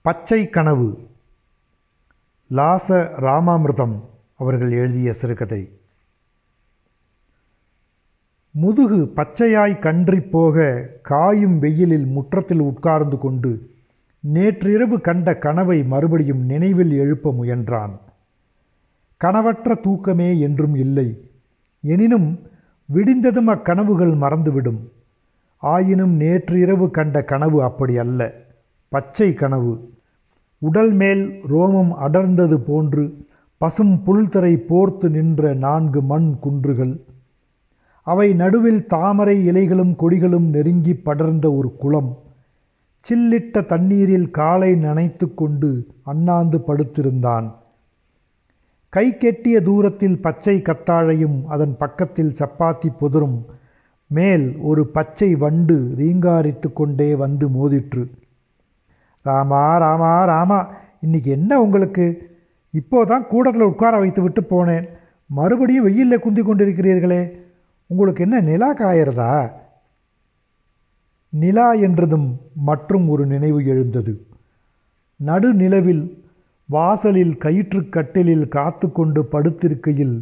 பச்சை கனவு. லாச ராமாமிர்தம் அவர்கள் எழுதிய சிறுகதை. முதுகு பச்சையாய் கன்றிப் போக காயும் வெயிலில் முற்றத்தில் உட்கார்ந்து கொண்டு நேற்றிரவு கண்ட கனவை மறுபடியும் நினைவில் எழுப்ப முயன்றான். கனவற்ற தூக்கமே என்றும் இல்லை. எனினும் விடிந்ததும் அக்கனவுகள் மறந்துவிடும். ஆயினும் நேற்றிரவு கண்ட கனவு அப்படி அல்ல. பச்சை கனவு. உடல் மேல் ரோமம் அடர்ந்தது போன்று பசும் புல்தரை போர்த்து நின்ற 4 மண் குன்றுகள். அவை நடுவில் தாமரை இலைகளும் கொடிகளும் நெருங்கி படர்ந்த ஒரு குளம். சில்லிட்ட தண்ணீரில் காலை நனைத்து கொண்டு அண்ணாந்து படுத்திருந்தான். கை கெட்டிய தூரத்தில் பச்சை கத்தாழையும் அதன் பக்கத்தில் சப்பாத்தி புதரும் மேல் ஒரு பச்சை வண்டு ரீங்காரித்து கொண்டே வந்து மோதிற்று. ராமா ராமா ராமா, இன்னைக்கு என்ன உங்களுக்கு? இப்போதான் கூடத்தில் உட்கார வைத்து விட்டு போனேன். மறுபடியும் வெயிலில் குந்தி கொண்டிருக்கிறீர்களே, உங்களுக்கு என்ன நிலா காயறதா? நிலா என்றதும் மற்றும் ஒரு நினைவு எழுந்தது. நடுநிலவில் வாசலில் கயிற்றுக்கட்டிலில் காத்து கொண்டு படுத்திருக்கையில்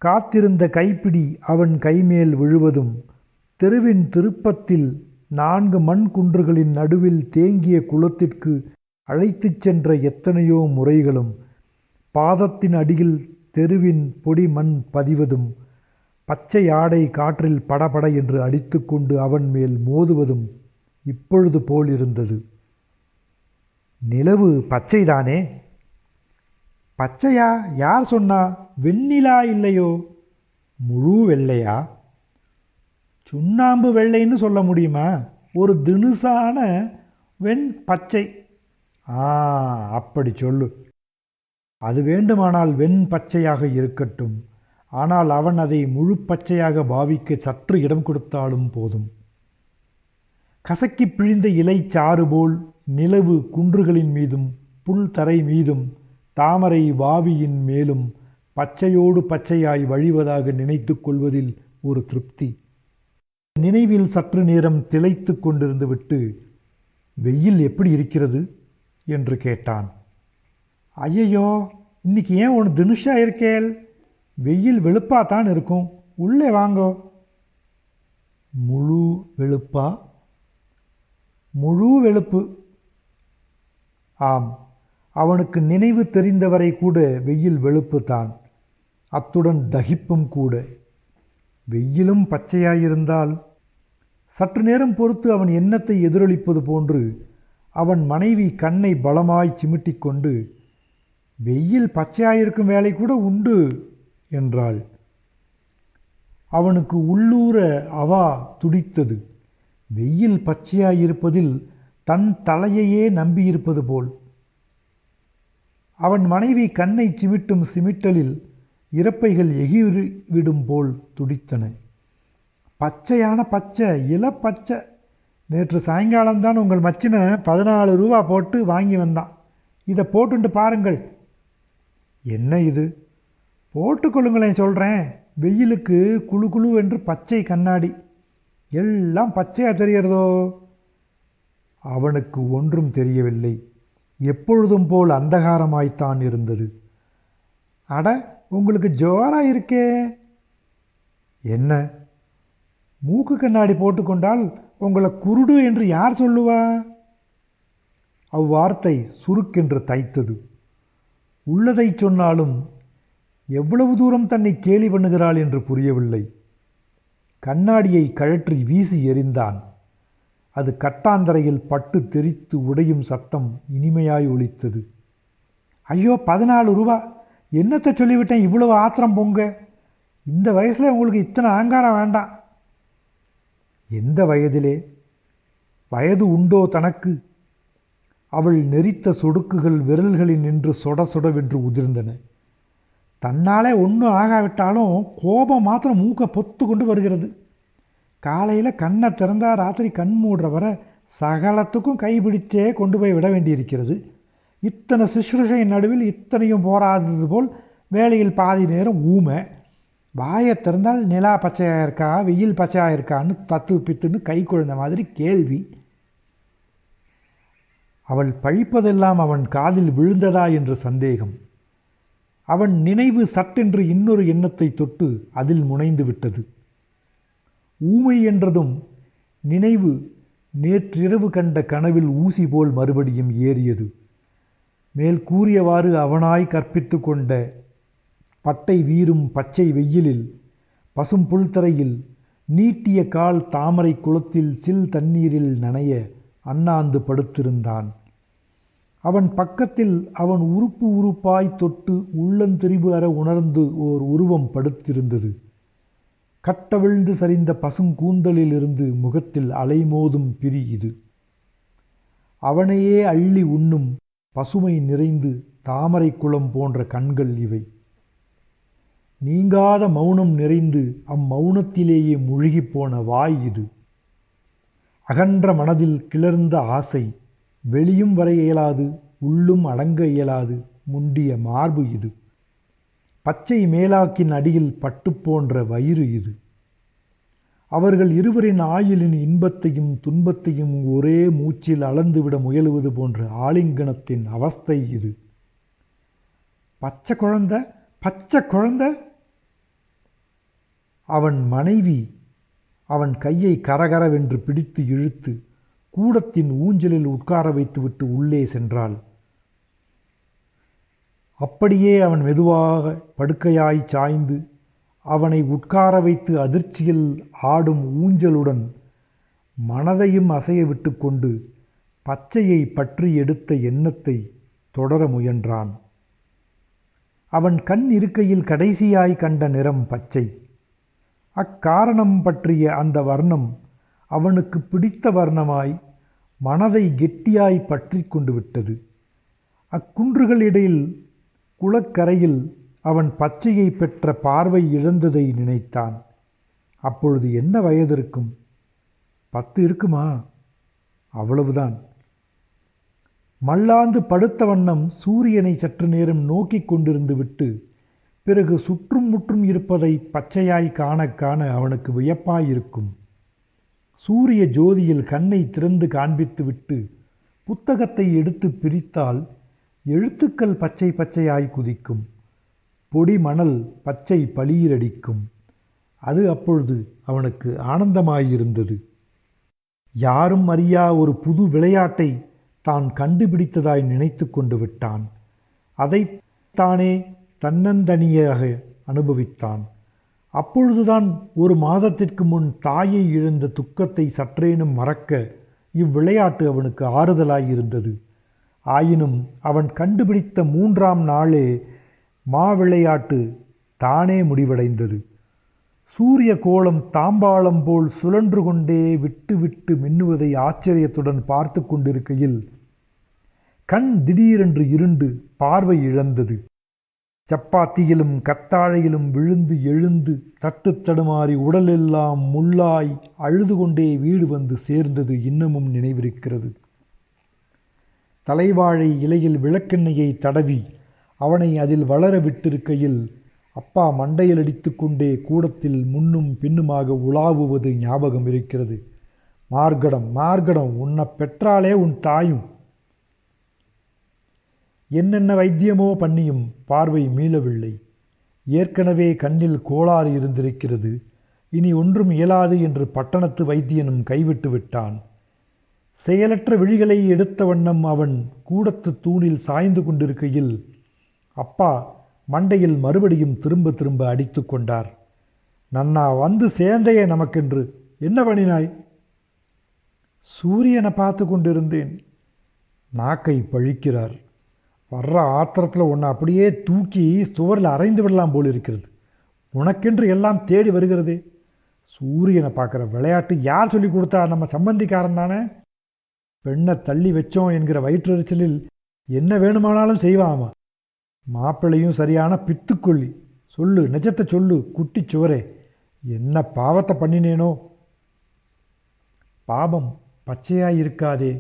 காத்திருந்த கைப்பிடி அவன் கைமேல் விழுவதும், தெருவின் திருப்பத்தில் 4 மண் குன்றுகளின் நடுவில் தேங்கிய குளத்திற்கு அழைத்துச் சென்ற எத்தனையோ முறைகளும், பாதத்தின் அடியில் தெருவின் பொடி மண் பதிவதும், பச்சை ஆடை காற்றில் படபட என்று அடித்து கொண்டு அவன் மேல் மோதுவதும் இப்பொழுது போல் இருந்தது. நிலவு பச்சைதானே? பச்சையா? யார் சொன்னா? வெண்ணிலா இல்லையோ? முழு வெள்ளையா? சுண்ணாம்பு வெள்ளைன்னு சொல்ல முடியுமா? ஒரு தினுசான வெண் பச்சை. அப்படி சொல்லு. அது வேண்டுமானால் வெண் பச்சையாக இருக்கட்டும். ஆனால் அவன் அதை முழு பச்சையாக பாவிக்க சற்று இடம் கொடுத்தாலும் போதும். கசக்கி பிழிந்த இலை சாறு போல் நிலவு குன்றுகளின் மீதும் புல் தரை மீதும் தாமரை வாவியின் மேலும் பச்சையோடு பச்சையாய் வழிவதாக நினைத்து கொள்வதில் ஒரு திருப்தி. நினைவில் சற்று நேரம் திளைத்து கொண்டிருந்து விட்டு, வெயில் எப்படி இருக்கிறது என்று கேட்டான். ஐயையோ, இன்னைக்கு ஏன் ஒன்று தினுஷா இருக்கேல்? வெயில் வெளுப்பாத்தான் இருக்கும், உள்ளே வாங்கோ. முழு வெளுப்பா? முழு வெளுப்பு. ஆம், அவனுக்கு நினைவு தெரிந்தவரை கூட வெயில் வெளுப்பு தான். அத்துடன் தகிப்பும் கூட. வெயிலும் பச்சையாயிருந்தால் சற்று நேரம் பொறுத்து அவன் எண்ணத்தை எதிரொலிப்பது போன்று அவன் மனைவி கண்ணை பலமாய் சிமிட்டிக் கொண்டு, வெயில் பச்சையாயிருக்கும் வேலை கூட உண்டு என்றாள். அவனுக்கு உள்ளூர அவா துடித்தது. வெயில் பச்சையாயிருப்பதில் தன் தலையையே நம்பியிருப்பது போல். அவன் மனைவி கண்ணை சிமிட்டும் சிமிட்டலில் இறப்பைகள் எகிரிவிடும் போல் துடித்தன. பச்சையான பச்சை, இளப்பச்சை. நேற்று சாயங்காலம்தான் உங்கள் மச்சினை 14 ரூபா போட்டு வாங்கி வந்தான். இதை போட்டுண்டு பாருங்கள். என்ன இது? போட்டுக்கொள்ளுங்களேன் சொல்கிறேன். வெயிலுக்கு குழு குழு என்று பச்சை கண்ணாடி. எல்லாம் பச்சையாக தெரியறதோ? அவனுக்கு ஒன்றும் தெரியவில்லை. எப்பொழுதும் போல் அந்தகாரமாய்த்தான் இருந்தது. அட, உங்களுக்கு ஜோராக இருக்கே. என்ன? மூக்கு கண்ணாடி போட்டுக்கொண்டால் உங்களை குருடு என்று யார் சொல்லுவா? அவ்வார்த்தை சுருக்கென்று தைத்தது. உள்ளதை சொன்னாலும் எவ்வளவு தூரம் தன்னை கேலி பண்ணுகிறாள் என்று புரியவில்லை. கண்ணாடியை கழற்றி வீசி எறிந்தான். அது கட்டாந்தரையில் பட்டு தெரித்து உடையும் சத்தம் இனிமையாய் ஒலித்தது. ஐயோ, 14 ரூபா! என்னத்தை சொல்லிவிட்டேன் இவ்வளவு ஆத்திரம் பொங்க? இந்த வயசில் உங்களுக்கு இத்தனை ஆங்காரம் வேண்டாம். எந்த வயதிலே? வயது உண்டோ தனக்கு? அவள் நெரித்த சொடுக்குகள் விரல்களில் நின்று சொட சொடவென்று உதிர்ந்தன. தன்னாலே ஒன்றும் ஆகாவிட்டாலும் கோபம் மாத்திரம் மூக்கை பொத்து கொண்டு வருகிறது. காலையில் கண்ணை திறந்தா ராத்திரி கண் மூடுற வர சகலத்துக்கும் கைப்பிடிச்சே கொண்டு போய் விட வேண்டியிருக்கிறது. இத்தனை சுஷ்ருஷையின் நடுவில் இத்தனையும் போராதது போல் வேலையில் பாதி நேரம் ஊமை. வாயை திறந்தால் நிலா பச்சையாக இருக்கா, வெயில் பச்சையாக இருக்கான்னு தத்து பித்துன்னு கை குழந்த மாதிரி கேள்வி. அவள் பழிப்பதெல்லாம் அவன் காதில் விழுந்ததா என்ற சந்தேகம். அவன் நினைவு சட்டென்று இன்னொரு எண்ணத்தை தொட்டு அதில் முனைந்து விட்டது. ஊமை என்றதும் நினைவு நேற்றிரவு கண்ட கனவில் ஊசி போல் மறுபடியும் ஏறியது. மேல் கூறியவாறு அவனாய் கற்பித்து கொண்ட பட்டை வீறும் பச்சை வெயிலில் பசும் புல்தரையில் நீட்டிய கால் தாமரை குளத்தில் சில் தண்ணீரில் நனைய அண்ணாந்து படுத்திருந்தான். அவன் பக்கத்தில் அவன் உறுப்பு உறுப்பாய் தொட்டு உள்ளந்திரிபு அற உணர்ந்து ஓர் உருவம் படுத்திருந்தது. கட்டவிழ்ந்து சரிந்த பசுங்கூந்தலிலிருந்து முகத்தில் அலைமோதும் பிரி இது. அவனையே அள்ளி உண்ணும் பசுமை நிறைந்து தாமரை குளம் போன்ற கண்கள் இவை. நீங்காத மௌனம் நிறைந்து அம்மௌனத்திலேயே முழுகிப்போன வாய் இது. அகன்ற மனதில் கிளர்ந்த ஆசை வெளியும் வர இயலாது, உள்ளும் அடங்க இயலாது முண்டிய மார்பு இது. பச்சை மேலாக்கின் அடியில் பட்டு போன்ற வயிறு இது. அவர்கள் இருவரின் ஆயுளின் இன்பத்தையும் துன்பத்தையும் ஒரே மூச்சில் அளந்துவிட முயலுவது போன்ற ஆலிங்கனத்தின் அவஸ்தை இது. பச்சை குழந்தை, பச்சை குழந்தை. அவன் மனைவி அவன் கையை கரகரவென்று பிடித்து இழுத்து கூடத்தின் ஊஞ்சலில் உட்கார வைத்துவிட்டு உள்ளே சென்றாள். அப்படியே அவன் மெதுவாக படுக்கையாய் சாய்ந்து அவனை உட்கார வைத்து அதிர்ச்சியில் ஆடும் ஊஞ்சலுடன் மனதையும் அசைய விட்டு கொண்டு பச்சையை பற்றி எடுத்த எண்ணத்தை தொடர முயன்றான். அவன் கண் இருக்கையில் கடைசியாய் கண்ட நிறம் பச்சை. அக்காரணம் பற்றிய அந்த வர்ணம் அவனுக்கு பிடித்த வர்ணமாய் மனதை கெட்டியாய் பற்றி கொண்டு விட்டது. அக்குன்றுகளிடையில் குளக்கரையில் அவன் பச்சையை பெற்ற பார்வை இழந்ததை நினைத்தான். அப்பொழுது என்ன வயது இருக்கும்? 10 இருக்குமா? அவ்வளவுதான். மல்லாந்து படுத்த வண்ணம் சூரியனை சற்று நேரம் நோக்கி கொண்டிருந்து விட்டு பிறகு சுற்றும் முற்றும் இருப்பதை பச்சையாய் காண காண அவனுக்கு வியப்பாயிருக்கும். சூரிய ஜோதியில் கண்ணை திறந்து காண்பித்து விட்டு புத்தகத்தை எடுத்து பிரித்தால் எழுத்துக்கள் பச்சை பச்சையாய் குதிக்கும். பொடி மணல் பச்சை பளீரடிக்கும். அது அப்பொழுது அவனுக்கு ஆனந்தமாயிருந்தது. யாரும் அறியா ஒரு புது விளையாட்டை தான் கண்டுபிடித்ததாய் நினைத்து கொண்டு விட்டான். அதை தானே தன்னந்தனியாக அனுபவித்தான். அப்பொழுதுதான் ஒரு மாதத்திற்கு முன் தாயை இழந்த துக்கத்தை சற்றேனும் மறக்க இவ்விளையாட்டு அவனுக்கு ஆறுதலாயிருந்தது. ஆயினும் அவன் கண்டுபிடித்த 3ஆம் நாளே மாவிளையாட்டு தானே முடிவடைந்தது. சூரிய கோலம் தாம்பாளம் போல் சுழன்று கொண்டே விட்டு விட்டு மின்னுவதை ஆச்சரியத்துடன் பார்த்து கொண்டிருக்கையில் கண் திடீரென்று இருண்டு பார்வை இழந்தது. சப்பாத்தியிலும் கத்தாழையிலும் விழுந்து எழுந்து தட்டு தடுமாறி உடலெல்லாம் முள்ளாய் அழுது கொண்டே வீடு வந்து சேர்ந்தது இன்னமும் நினைவிருக்கிறது. தலைவாழை இலையில் விளக்கெண்ணெயை தடவி அவனை அதில் வளர விட்டிருக்கையில் அப்பா மண்டையில் அடித்து கொண்டே கூடத்தில் முன்னும் பின்னுமாக உலாவுவது ஞாபகம் இருக்கிறது. மார்கடம் மார்கடம், உன்னை பெற்றாலே உன் தாயும். என்னென்ன வைத்தியமோ பண்ணியும் பார்வை மீளவில்லை. ஏற்கனவே கண்ணில் கோளாறு இருந்திருக்கிறது. இனி ஒன்றும் இயலாது என்று பட்டணத்து வைத்தியனும் கைவிட்டு விட்டான். செயலற்ற விழிகளை எடுத்த வண்ணம் அவன் கூடத்து தூணில் சாய்ந்து கொண்டிருக்கையில் அப்பா மண்டையில் மறுபடியும் திரும்ப திரும்ப அடித்து கொண்டார். நன்னா வந்து சேர்ந்தையே நமக்கென்று. என்ன பண்ணினாய்? சூரியனை பார்த்து கொண்டிருந்தேன். நாக்கை பழிக்கிறார். வர்ற ஆத்திரத்தில் உன்னை அப்படியே தூக்கி சுவரில் அரைந்து விடலாம் போல் இருக்கிறது. உனக்கென்று எல்லாம் தேடி வருகிறதே. சூரியனை பார்க்குற விளையாட்டு யார் சொல்லி கொடுத்தா? நம்ம சம்பந்திக்காரன் தானே. பெண்ணை தள்ளி வச்சோம் என்கிற வயிற்றெரிச்சலில் என்ன வேணுமானாலும் செய்வாமா. மாப்பிள்ளையும் சரியான பித்துக்கொள்ளி. சொல்லு, நிஜத்தை சொல்லு குட்டி சுவரே, என்ன பாவத்தை பண்ணினேனோ? பாபம் பச்சையாயிருக்காதே.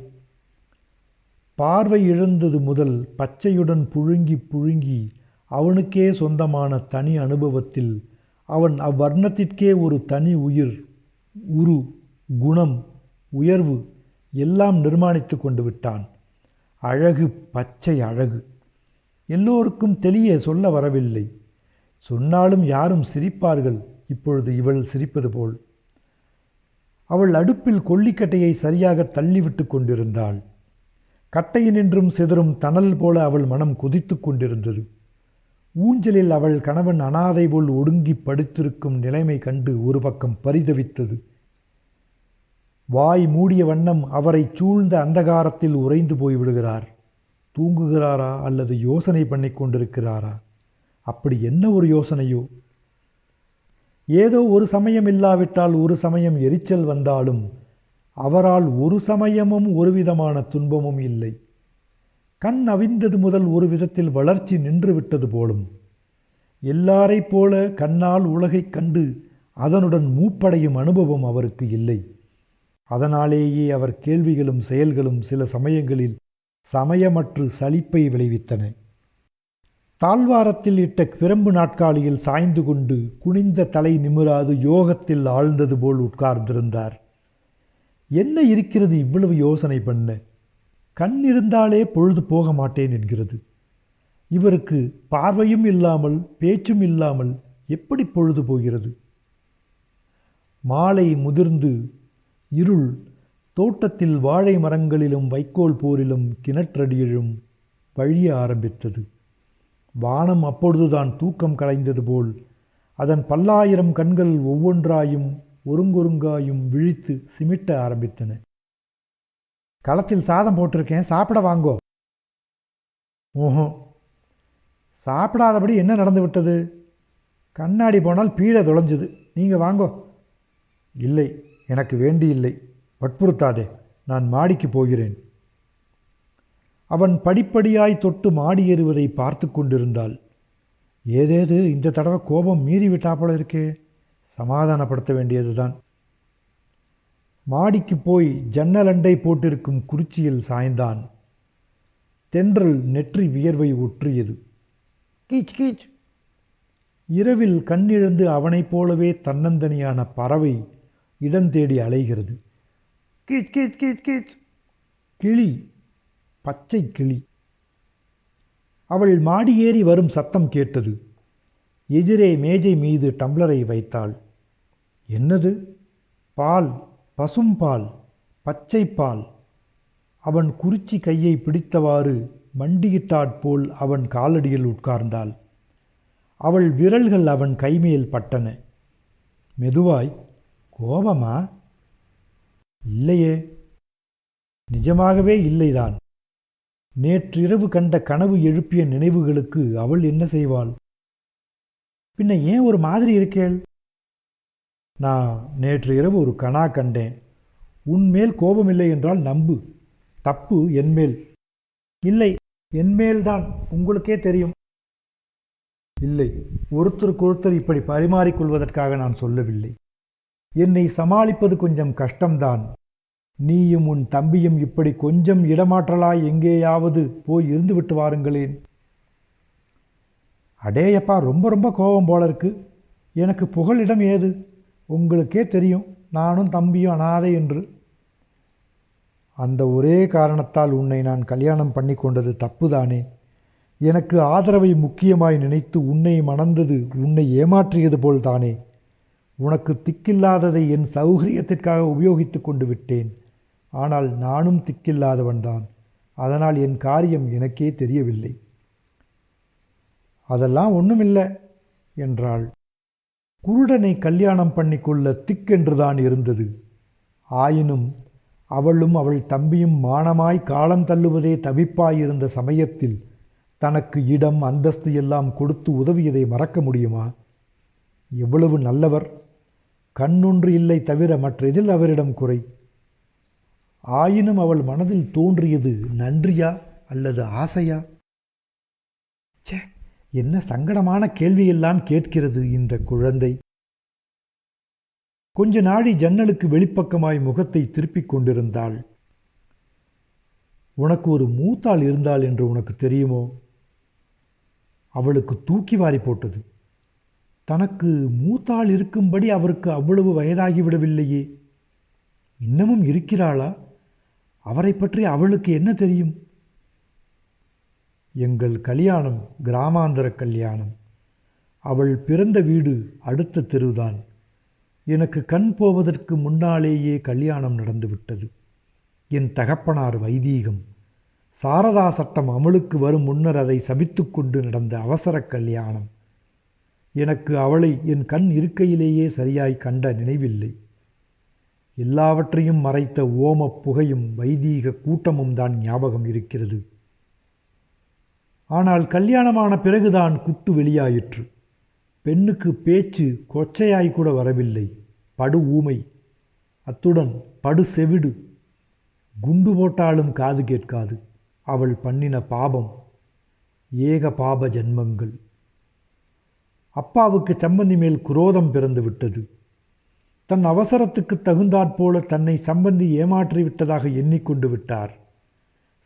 பார்வை இழந்தது முதல் பச்சையுடன் புழுங்கி புழுங்கி அவனுக்கே சொந்தமான தனி அனுபவத்தில் அவன் அவ்வர்ணத்திற்கே ஒரு தனி உயிர், உரு, குணம், உயர்வு எல்லாம் நிர்மாணித்து கொண்டு விட்டான். அழகு, பச்சை அழகு. எல்லோருக்கும் தெளிய சொல்ல வரவில்லை. சொன்னாலும் யாரும் சிரிப்பார்கள் இப்பொழுது இவள் சிரிப்பது போல். அவள் அடுப்பில் கொல்லிக்கட்டையை சரியாக தள்ளிவிட்டு கொண்டிருந்தாள். கட்டையினின்றும் சிதறும் தணல் போல அவள் மனம் கொதித்து கொண்டிருந்தது. ஊஞ்சலில் அவள் கணவன் அனாதை போல் ஒடுங்கி படுத்திருக்கும் நிலைமை கண்டு ஒரு பக்கம் பரிதவித்தது. வாய் மூடிய வண்ணம் அவரை சூழ்ந்த அந்தகாரத்தில் உறைந்து போய்விடுகிறார். தூங்குகிறாரா அல்லது யோசனை பண்ணி கொண்டிருக்கிறாரா? அப்படி என்ன ஒரு யோசனையோ? ஏதோ ஒரு சமயம் இல்லாவிட்டால் ஒரு சமயம் எரிச்சல் வந்தாலும் அவரால் ஒரு சமயமும் ஒரு விதமான துன்பமும் இல்லை. கண் அவிந்தது முதல் ஒரு விதத்தில் வளர்ச்சி நின்று விட்டது போலும். எல்லாரைப் போல கண்ணால் உலகைக் கண்டு அதனுடன் மூப்படையும் அனுபவம் அவருக்கு இல்லை. அதனாலேயே அவர் கேள்விகளும் செயல்களும் சில சமயங்களில் சமயமற்று சலிப்பை விளைவித்தன. தாழ்வாரத்தில் இட்ட பிரம்பு நாட்காலியில் சாய்ந்து கொண்டு குனிந்த தலை நிமிராது யோகத்தில் ஆழ்ந்தது போல் உட்கார்ந்திருந்தார். என்ன இருக்கிறது இவ்வளவு யோசனை பண்ண? கண் இருந்தாலே பொழுது போக மாட்டேன் என்கிறது. இவருக்கு பார்வையும் இல்லாமல் பேச்சும் இல்லாமல் எப்படி பொழுது போகிறது? மாலை முதிர்ந்து இருள் தோட்டத்தில் வாழை மரங்களிலும் வைக்கோல் போரிலும் கிணற்றடியிலும் வழிய ஆரம்பித்தது. வானம் அப்பொழுதுதான் தூக்கம் கலைந்தது போல் அதன் பல்லாயிரம் கண்கள் ஒவ்வொன்றாயும் ஒருங்கொருங்காயும் விழித்து சிமிட்ட ஆரம்பித்தன. களத்தில் சாதம் போட்டிருக்கேன், சாப்பிட வாங்கோ. ஓஹோ, சாப்பிடாதபடி என்ன நடந்து விட்டது? கண்ணாடி போனால் பீழை தொலைஞ்சுது. நீங்கள் வாங்கோ. இல்லை, எனக்கு வேண்டியில்லை, வற்புறுத்தாதே, நான் மாடிக்கு போகிறேன். அவன் படிப்படியாய் தொட்டு மாடி ஏறுவதை பார்த்து கொண்டிருந்தாள். ஏதேது இந்த தடவை கோபம் மீறிவிட்டாப்போல இருக்கே, சமாதானப்படுத்த வேண்டியதுதான். மாடிக்கு போய் ஜன்னலண்டை போட்டிருக்கும் குறிச்சியில் சாய்ந்தான். தென்றல் நெற்றி வியர்வை ஒற்றியது. கீச் கீச். இரவில் கண்ணிழந்து அவனைப் போலவே தன்னந்தனியான பறவை இடம் தேடி அலைகிறது. கீச் கீச் கீச் கீச். கிளி, பச்சை கிளி. அவள் மாடி ஏறி வரும் சத்தம் கேட்டது. எதிரே மேஜை மீது டம்ளரை வைத்தாள். என்னது? பால், பசும்பால், பச்சை பால். அவன் குறிச்சி கையை பிடித்தவாறு மண்டியிட்டாற்போல் அவன் காலடியில் உட்கார்ந்தாள். அவள் விரல்கள் அவன் கைமேல் பட்டன. மெதுவாய், கோபமா? இல்லையே. நிஜமாகவே இல்லைதான். நேற்றிரவு கண்ட கனவு எழுப்பிய நினைவுகளுக்கு அவள் என்ன செய்வாள்? பின்ன ஏன் ஒரு மாதிரி இருக்கேள்? நான் நேற்று இரவு ஒரு கனா கண்டேன். உன்மேல் கோபமில்லை என்றால் நம்பு. தப்பு என்மேல். இல்லை, என்மேல்தான். உங்களுக்கே தெரியும். இல்லை, ஒருத்தருக்கொருத்தர் இப்படி பரிமாறிக்கொள்வதற்காக நான் சொல்லவில்லை. என்னை சமாளிப்பது கொஞ்சம் கஷ்டம்தான். நீயும் உன் தம்பியும் இப்படி கொஞ்சம் இடமாற்றலாய் எங்கேயாவது போய் இருந்துவிட்டு வாருங்களேன். அடேயப்பா, ரொம்ப ரொம்ப கோபம் போல இருக்கு. எனக்கு புகலிடம் ஏது? உங்களுக்கே தெரியும், நானும் தம்பியும் அனாதை என்று. அந்த ஒரே காரணத்தால் உன்னை நான் கல்யாணம் பண்ணி கொண்டது தப்புதானே? எனக்கு ஆதரவை முக்கியமாய் நினைத்து உன்னை மணந்தது உன்னை ஏமாற்றியது போல்தானே? உனக்கு திக்கில்லாததை என் சௌகரியத்திற்காக உபயோகித்து கொண்டு விட்டேன். ஆனால் நானும் திக்கில்லாதவன்தான். அதனால் என் காரியம் எனக்கே தெரியவில்லை. அதெல்லாம் ஒன்றுமில்லை என்றாள். குருடனை கல்யாணம் பண்ணிக்கொள்ள திக்கென்றுதான் இருந்தது. ஆயினும் அவளும் அவள் தம்பியும் மானமாய் காலம் தள்ளுவதே தவிப்பாயிருந்த சமயத்தில் தனக்கு இடம் அந்தஸ்து எல்லாம் கொடுத்து உதவியதை மறக்க முடியுமா? எவ்வளவு நல்லவர்! கண்ணொன்று இல்லை தவிர மற்றெதில் அவரிடம் குறை. ஆயினும் அவள் மனதில் தோன்றியது நன்றியா அல்லது ஆசையா? சே, என்ன சங்கடமான கேள்வியெல்லாம் கேட்கிறது இந்த குழந்தை. கொஞ்ச நாழி ஜன்னலுக்கு வெளிப்பக்கமாய் முகத்தை திருப்பிக் கொண்டிருந்தாள். உனக்கு ஒரு மூத்தாள் இருந்தாள் என்று உனக்கு தெரியுமோ? அவளுக்கு தூக்கி வாரி போட்டது. தனக்கு மூத்தாள் இருக்கும்படி அவருக்கு அவ்வளவு வயதாகிவிடவில்லையே. இன்னமும் இருக்கிறாளா? அவரை பற்றி அவளுக்கு என்ன தெரியும்? எங்கள் கல்யாணம் கிராமாந்தர கல்யாணம். அவள் பிறந்த வீடு அடுத்த தெருதான். எனக்கு கண் போவதற்கு முன்னாலேயே கல்யாணம் நடந்துவிட்டது. என் தகப்பனார் வைதீகம். சாரதா சட்டம் அமலுக்கு வரும் முன்னர் அதை சபித்துக்கொண்டு நடந்த அவசர கல்யாணம். எனக்கு அவளை என் கண் இருக்கையிலேயே சரியாய் கண்ட நினைவில்லை. எல்லாவற்றையும் மறைத்த ஓமப் புகையும் வைதீக கூட்டமும் தான் ஞாபகம் இருக்கிறது. ஆனால் கல்யாணமான பிறகுதான் குட்டு வெளியாயிற்று. பெண்ணுக்கு பேச்சு கொச்சையாய் கூட வரவில்லை. படு ஊமை, அத்துடன் படு செவிடு. குண்டு போட்டாலும் காது கேட்காது. அவள் பண்ணின பாபம் ஏக பாப ஜன்மங்கள். அப்பாவுக்கு சம்பந்தி மேல் குரோதம் பிறந்து விட்டது. தன் அவசரத்துக்கு தகுந்தாற்போல தன்னை சம்பந்தி ஏமாற்றி விட்டதாக எண்ணிக்கொண்டு விட்டார்.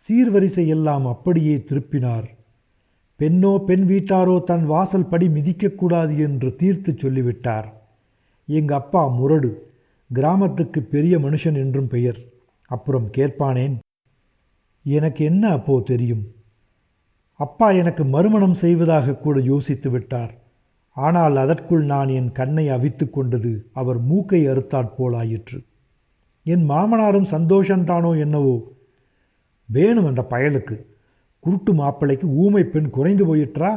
சீர்வரிசை எல்லாம் அப்படியே திருப்பினார். பெண்ணோ பெண் வீட்டாரோ தன் வாசல் படி மிதிக்கக்கூடாது என்று தீர்த்து சொல்லிவிட்டார். எங்க அப்பா முரடு, கிராமத்துக்கு பெரிய மனுஷன் என்றும் பெயர். அப்புறம் கேட்பானேன்? எனக்கு என்ன அப்போ தெரியும்? அப்பா எனக்கு மறுமணம் செய்வதாக கூட யோசித்து விட்டார். ஆனால் அதற்குள் நான் என் கண்ணை அவித்து கொண்டது அவர் மூக்கை அறுத்தாற்போலாயிற்று. என் மாமனாரும் சந்தோஷந்தானோ என்னவோ. வேணும் அந்த பயலுக்கு, குருட்டு மாப்பிள்ளைக்கு ஊமை பெண் குறைந்து போயிற்றா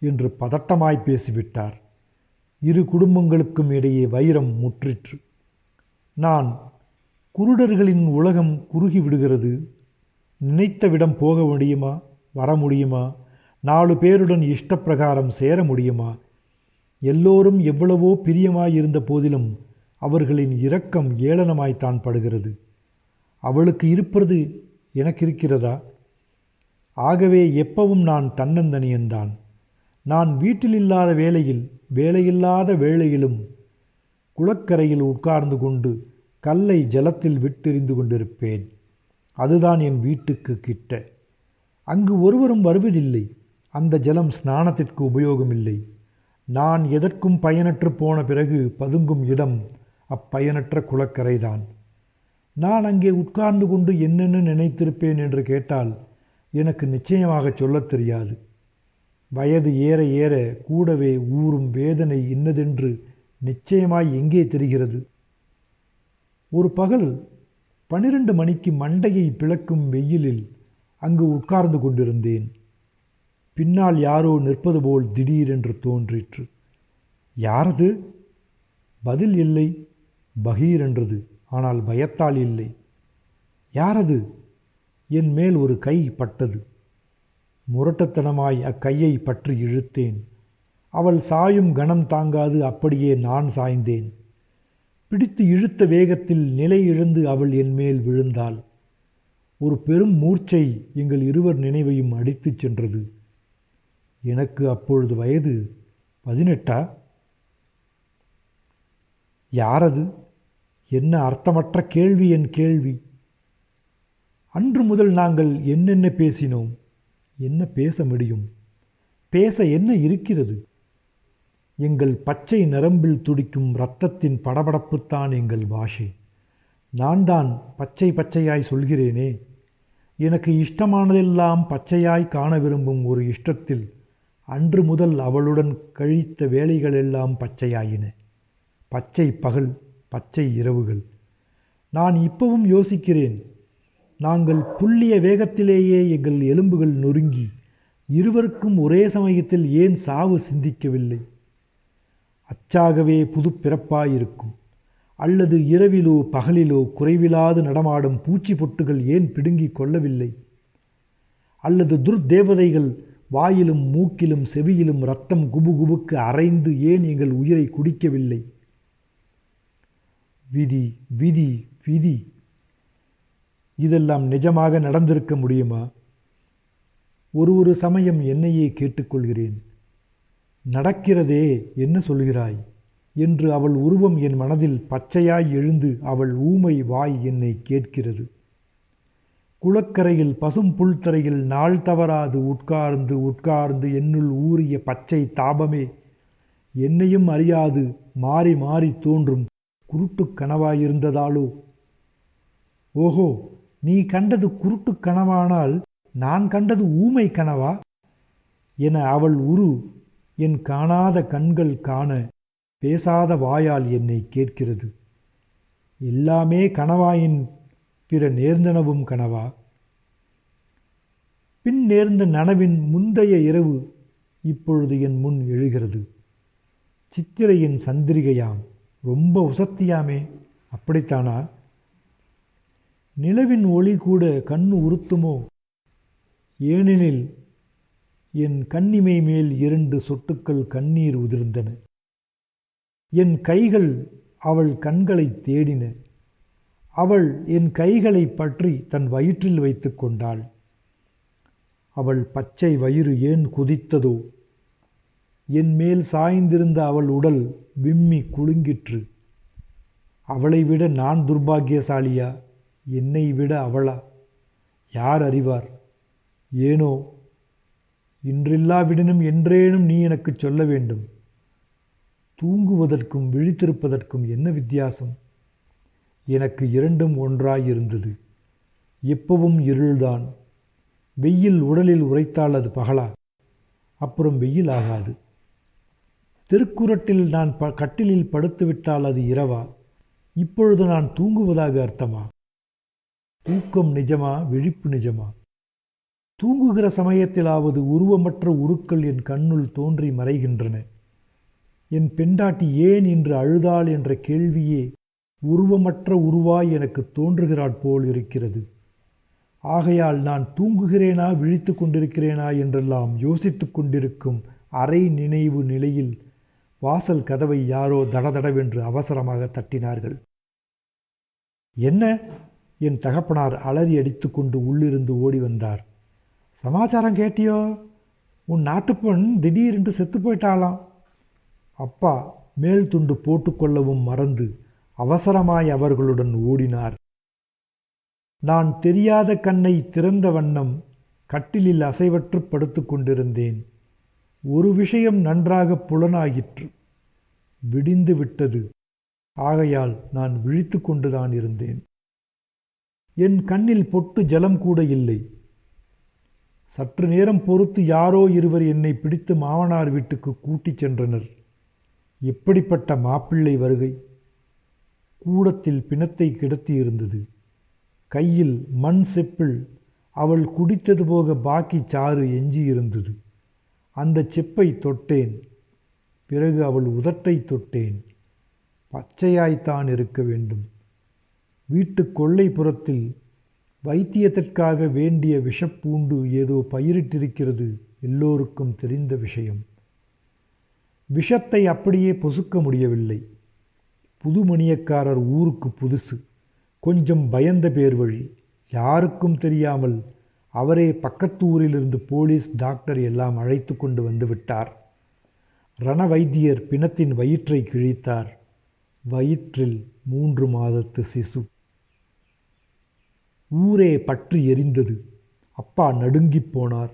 என்று பதட்டமாய் பேசிவிட்டார். இரு குடும்பங்களுக்கும் இடையே வைரம் முற்றிற்று. நான் குருடர்களின் உலகம் குறுகி விடுகிறது. நினைத்தவிடம் போக முடியுமா, வர முடியுமா, 4 பேருடன் இஷ்டப்பிரகாரம் சேர முடியுமா? எல்லோரும் எவ்வளவோ பிரியமாயிருந்த போதிலும் அவர்களின் இரக்கம் ஏளனமாய்த்தான் படுகிறது. அவளுக்கு இருப்பது எனக்கு இருக்கிறதா? ஆகவே எப்பவும் நான் தன்னந்தனியன்தான். நான் வீட்டில் இல்லாத வேளையில், வேலையில்லாத வேளையிலும் குளக்கரையில் உட்கார்ந்து கொண்டு கல்லை ஜலத்தில் விட்டெறிந்து கொண்டிருப்பேன். அதுதான் என் வீட்டுக்கு கிட்ட. அங்கு ஒருவரும் வருவதில்லை. அந்த ஜலம் ஸ்நானத்திற்கு உபயோகமில்லை. நான் எதற்கும் பயனற்று போன பிறகு பதுங்கும் இடம் அப்பயனற்ற குளக்கரைதான். நான் அங்கே உட்கார்ந்து கொண்டு என்னென்ன நினைத்திருப்பேன் என்று கேட்டால் எனக்கு நிச்சயமாக சொல்லத் தெரியாது. வயது ஏற ஏற கூடவே ஊறும் வேதனை இன்னதென்று நிச்சயமாய் எங்கே தெரிகிறது? ஒரு பகல் 12 மணிக்கு மண்டையை பிளக்கும் வெயிலில் அங்கு உட்கார்ந்து கொண்டிருந்தேன். பின்னால் யாரோ நிற்பது போல் திடீரென்று தோன்றிற்று. யாரது? பதில் இல்லை. பகீர் என்றது. ஆனால் பயத்தால் இல்லை. யாரது? என் மேல் ஒரு கை பட்டது. முரட்டுத்தனமாய் அக்கையை பற்றி இழுத்தேன். அவள் சாயும் கணம் தாங்காது அப்படியே நான் சாய்ந்தேன். பிடித்து இழுத்த வேகத்தில் நிலை இழந்து அவள் என் மேல் விழுந்தாள். ஒரு பெரும் மூர்ச்சை எங்கள் இருவர் நினைவையும் அடித்துச் சென்றது. எனக்கு அப்பொழுது வயது 18. யாரது? என்ன அர்த்தமற்ற கேள்வி என் கேள்வி. அன்று முதல் நாங்கள் என்னென்ன பேசினோம்? என்ன பேச முடியும்? பேச என்ன இருக்கிறது? எங்கள் பச்சை நரம்பில் துடிக்கும் இரத்தத்தின் படபடப்புத்தான் எங்கள் பாஷை. நான் தான் பச்சை பச்சையாய் சொல்கிறேனே. எனக்கு இஷ்டமானதெல்லாம் பச்சையாய் காண விரும்பும் ஒரு இஷ்டத்தில் அன்று முதல் அவளுடன் கழித்த வேலைகளெல்லாம் பச்சையாயின. பச்சை பகல், பச்சை இரவுகள். நான் இப்பவும் யோசிக்கிறேன். நாங்கள் புள்ளிய வேகத்திலேயே எங்கள் எலும்புகள் நொறுங்கி இருவருக்கும் ஒரே சமயத்தில் ஏன் சாவு சிந்திக்கவில்லை? அச்சாகவே புது பிறப்பாயிருக்கும். அல்லது இரவிலோ பகலிலோ குறைவிலாது நடமாடும் பூச்சி பொட்டுகள் ஏன் பிடுங்கிக் கொள்ளவில்லை? அல்லது துர்தேவதைகள் வாயிலும் மூக்கிலும் செவியிலும் இரத்தம் குபுகுபுக்கு அரைந்து ஏன் எங்கள் உயிரை குடிக்கவில்லை? விதி, விதி, விதி. இதெல்லாம் நிஜமாக நடந்திருக்க முடியுமா? ஒரு சமயம் என்னையே கேட்டுக்கொள்கிறேன். நடக்கிறதே, என்ன சொல்கிறாய் என்று அவள் உருவம் என் மனதில் பச்சையாய் எழுந்து அவள் ஊமை வாய் என்னை கேட்கிறது. குளக்கரையில் பசும் புல்தரையில் நாள் தவறாது உட்கார்ந்து உட்கார்ந்து என்னுள் ஊறிய பச்சை தாபமே என்னையும் அறியாது மாறி மாறி தோன்றும் குருட்டுக் கனவாயிருந்ததாலோ? ஓஹோ, நீ கண்டது குருட்டுக் கனவானால் நான் கண்டது ஊமை கனவா என அவள் உரு என் காணாத கண்கள் காண பேசாத வாயால் என்னை கேட்கிறது. எல்லாமே கனவாயின் பிற நேர்ந்தனவும் கனவா? பின் நேர்ந்த நனவின் முந்தைய இரவு இப்பொழுது என் முன் எழுகிறது. சித்திரையின் சந்திரிகையாம், ரொம்ப உசத்தியாமே, அப்படித்தானா? நிலவின் ஒளி கூட கண்ணு உறுத்துமோ? ஏனெனில் என் கண்ணிமை மேல் 2 சொட்டுக்கள் கண்ணீர் உதிர்ந்தன. என் கைகள் அவள் கண்களை தேடின. அவள் என் கைகளை பற்றி தன் வயிற்றில் வைத்து கொண்டாள். அவள் பச்சை வயிறு ஏன் குதித்ததோ? என் மேல் சாய்ந்திருந்த அவள் உடல் விம்மி குலுங்கிற்று. அவளை விட நான் துர்பாக்கியசாலியா? என்னை விட அவளா? யார் அறிவார்? ஏனோ இன்றில்லாவிடனும் என்றேனும் நீ எனக்கு சொல்ல வேண்டும். தூங்குவதற்கும் விழித்திருப்பதற்கும் என்ன வித்தியாசம்? எனக்கு 2ம் ஒன்றாயிருந்தது. எப்பவும் இருள்தான். வெயில் உடலில் உரைத்தால் அது பகலா? அப்புறம் வெயில் ஆகாது. திருக்குறட்டில் நான் கட்டிலில் படுத்துவிட்டால் அது இரவா? இப்பொழுது நான் தூங்குவதாக அர்த்தமா? தூக்கம் நிஜமா, விழிப்பு நிஜமா? தூங்குகிற சமயத்திலாவது உருவமற்ற உருக்கள் என் கண்ணுள் தோன்றி மறைகின்றன. என் பெண்டாட்டி ஏன் இன்று அழுதாள் என்ற கேள்வியே உருவமற்ற உருவாய் எனக்கு தோன்றுகிறாற் போல் இருக்கிறது. ஆகையால் நான் தூங்குகிறேனா விழித்து கொண்டிருக்கிறேனா என்றெல்லாம் யோசித்து கொண்டிருக்கும் அரை நினைவு நிலையில் வாசல் கதவை யாரோ தடதடவென்று அவசரமாக தட்டினார்கள். என்ன? என் தகப்பனார் அலறி அடித்து கொண்டு உள்ளிருந்து ஓடி வந்தார். சமாச்சாரம் கேட்டியோ? உன் நாட்டுப்பெண் திடீரென்று செத்து போயிட்டாளாம். அப்பா மேல் துண்டு போட்டுக்கொள்ளவும் மறந்து அவசரமாய் அவர்களுடன் ஓடினார். நான் தெரியாத கண்ணை திறந்த வண்ணம் கட்டிலில் அசைவற்று படுத்து கொண்டிருந்தேன். ஒரு விஷயம் நன்றாக புலனாயிற்று. விடிந்து விட்டது. ஆகையால் நான் விழித்து கொண்டுதான் இருந்தேன். என் கண்ணில் பொட்டு ஜலம் கூட இல்லை. சற்று நேரம் பொறுத்து யாரோ இருவர் என்னை பிடித்து மாமனார் வீட்டுக்கு கூட்டிச் சென்றனர். எப்படிப்பட்ட மாப்பிள்ளை வருகை! கூடத்தில் பிணத்தை கிடத்தியிருந்தது. கையில் மண் செப்பில் அவள் குடித்தது போக பாக்கி சாறு எஞ்சியிருந்தது. அந்த செப்பை தொட்டேன். பிறகு அவள் உதட்டை தொட்டேன். பச்சையாய்த்தான் இருக்க வேண்டும். வீட்டு கொல்லைப்புறத்தில் வைத்தியத்திற்காக வேண்டிய விஷப்பூண்டு ஏதோ பயிரிட்டிருக்கிறது. எல்லோருக்கும் தெரிந்த விஷயம். விஷத்தை அப்படியே பொசுக்க முடியவில்லை. புது மணியக்காரர் ஊருக்கு புதுசு. கொஞ்சம் பயந்த பேர் வழி. யாருக்கும் தெரியாமல் அவரே பக்கத்து ஊரிலிருந்து போலீஸ், டாக்டர் எல்லாம் அழைத்து கொண்டு வந்து விட்டார். ரண வைத்தியர் பிணத்தின் வயிற்றை கிழித்தார். வயிற்றில் 3 மாதத்து சிசு. ஊரே பற்றி எரிந்தது. அப்பா நடுங்கிப் போனார்.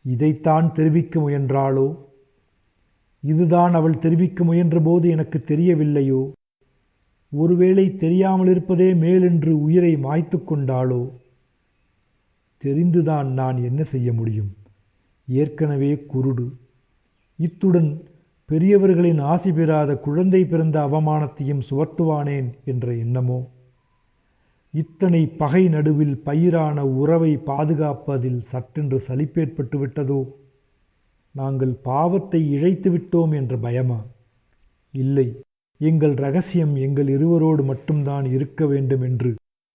இதைத்தான் தெரிவிக்க முயன்றாளோ? இதுதான் அவள் தெரிவிக்க முயன்றபோது எனக்கு தெரியவில்லையோ? ஒருவேளை தெரியாமலிருப்பதே மேலென்று உயிரை மாய்த்து கொண்டாளோ? தெரிந்துதான் நான் என்ன செய்ய முடியும்? ஏற்கனவே குருடு. இத்துடன் பெரியவர்களின் ஆசி பெறாத குழந்தை பிறந்த அவமானத்தையும் சுமத்துவானேன் என்ற எண்ணமோ? இத்தனை பகை நடுவில் பயிரான உறவை பாதுகாப்பதில் சட்டென்று சலிப்பேற்பட்டு விட்டதோ? நாங்கள் பாவத்தை இழைத்து விட்டோம் என்ற பயமா? இல்லை, எங்கள் ரகசியம் எங்கள் இருவரோடு மட்டும்தான் இருக்க வேண்டும் என்று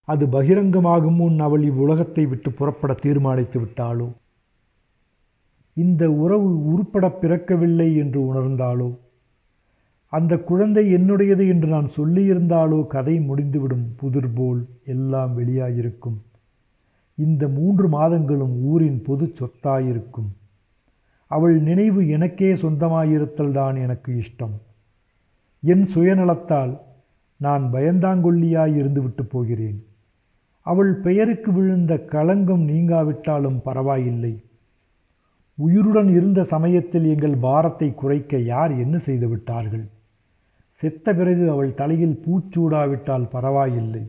அது பகிரங்கமாகும் முன் அவள் இவ்வுலகத்தை விட்டு புறப்பட தீர்மானித்து விட்டாளோ? இந்த உறவு உருப்பட பிறக்கவில்லை என்று உணர்ந்தாளோ? அந்த குழந்தை என்னுடையது என்று நான் சொல்லியிருந்தாலோ கதை முடிந்துவிடும். புதிர் போல் எல்லாம் வெளியாயிருக்கும். இந்த 3 மாதங்களும் ஊரின் பொது சொத்தாயிருக்கும். அவள் நினைவு எனக்கே சொந்தமாயிருத்தல் தான் எனக்கு இஷ்டம். என் சுயநலத்தால் நான் பயந்தாங்கொல்லியாய் இருந்துவிட்டு போகிறேன். அவள் பெயருக்கு விழுந்த களங்கம் நீங்காவிட்டாலும் பரவாயில்லை. உயிருடன் இருந்த சமயத்தில் எங்கள் பாரத்தை குறைக்க யார் என்ன செய்து விட்டார்கள்? செத்த பிறகு அவள் தலையில் பூச்சூடாவிட்டால் பரவாயில்லை.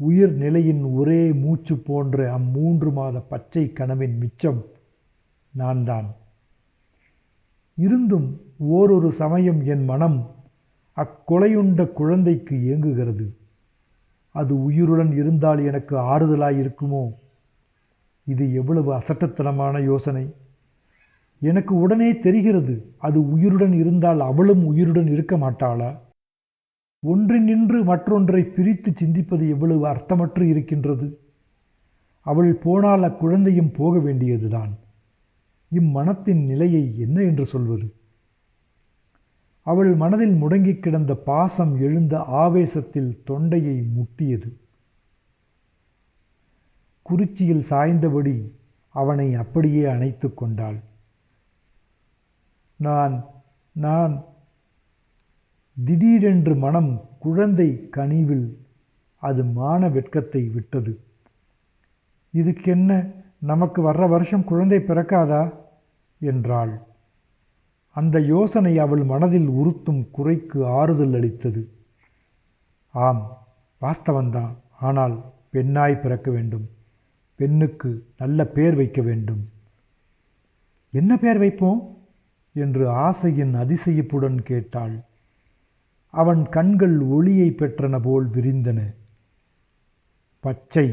உயிர் நிலையின் ஒரே மூச்சு போன்ற அம்மூன்று மாத பச்சை கனவின் மிச்சம் நான்தான். இருந்தும் ஓரொரு சமயம் என் மனம் அக்கொலையுண்ட குழந்தைக்கு ஏங்குகிறது. அது உயிருடன் இருந்தால் எனக்கு ஆறுதலாயிருக்குமோ? இது எவ்வளவு அசட்டத்தனமான யோசனை! எனக்கு உடனே தெரிகிறது, அது உயிருடன் இருந்தால் அவளும் உயிருடன் இருக்க மாட்டாளா? ஒன்றினின்று மற்றொன்றை பிரித்து சிந்திப்பது எவ்வளவு அர்த்தமற்று இருக்கின்றது. அவள் போனால் அக்குழந்தையும் போக வேண்டியதுதான். இம்மனத்தின் நிலையை என்ன என்று சொல்வது? அவள் மனதில் முடங்கிக் கிடந்த பாசம் எழுந்த ஆவேசத்தில் தொண்டையை முட்டியது. குறிச்சியில் சாய்ந்தபடி அவனை அப்படியே அணைத்து கொண்டாள். நான் திடீரென்று மனம் குழந்தை கனிவில் அது மான வெட்கத்தை விட்டது. இதுக்கென்ன, நமக்கு வர்ற வருஷம் குழந்தை பிறக்காதா என்றாள். அந்த யோசனை அவள் மனதில் உறுத்தும் குறைக்கு ஆறுதல் அளித்தது. ஆம், வாஸ்தவந்தான். ஆனால் பெண்ணாய் பிறக்க வேண்டும். பெண்ணுக்கு நல்ல பேர் வைக்க வேண்டும். என்ன பேர் வைப்போம் என்று ஆசையின் அதிசயிப்புடன் கேட்டாள். அவன் கண்கள் ஒளியை பெற்றன போல் விரிந்தன. பச்சை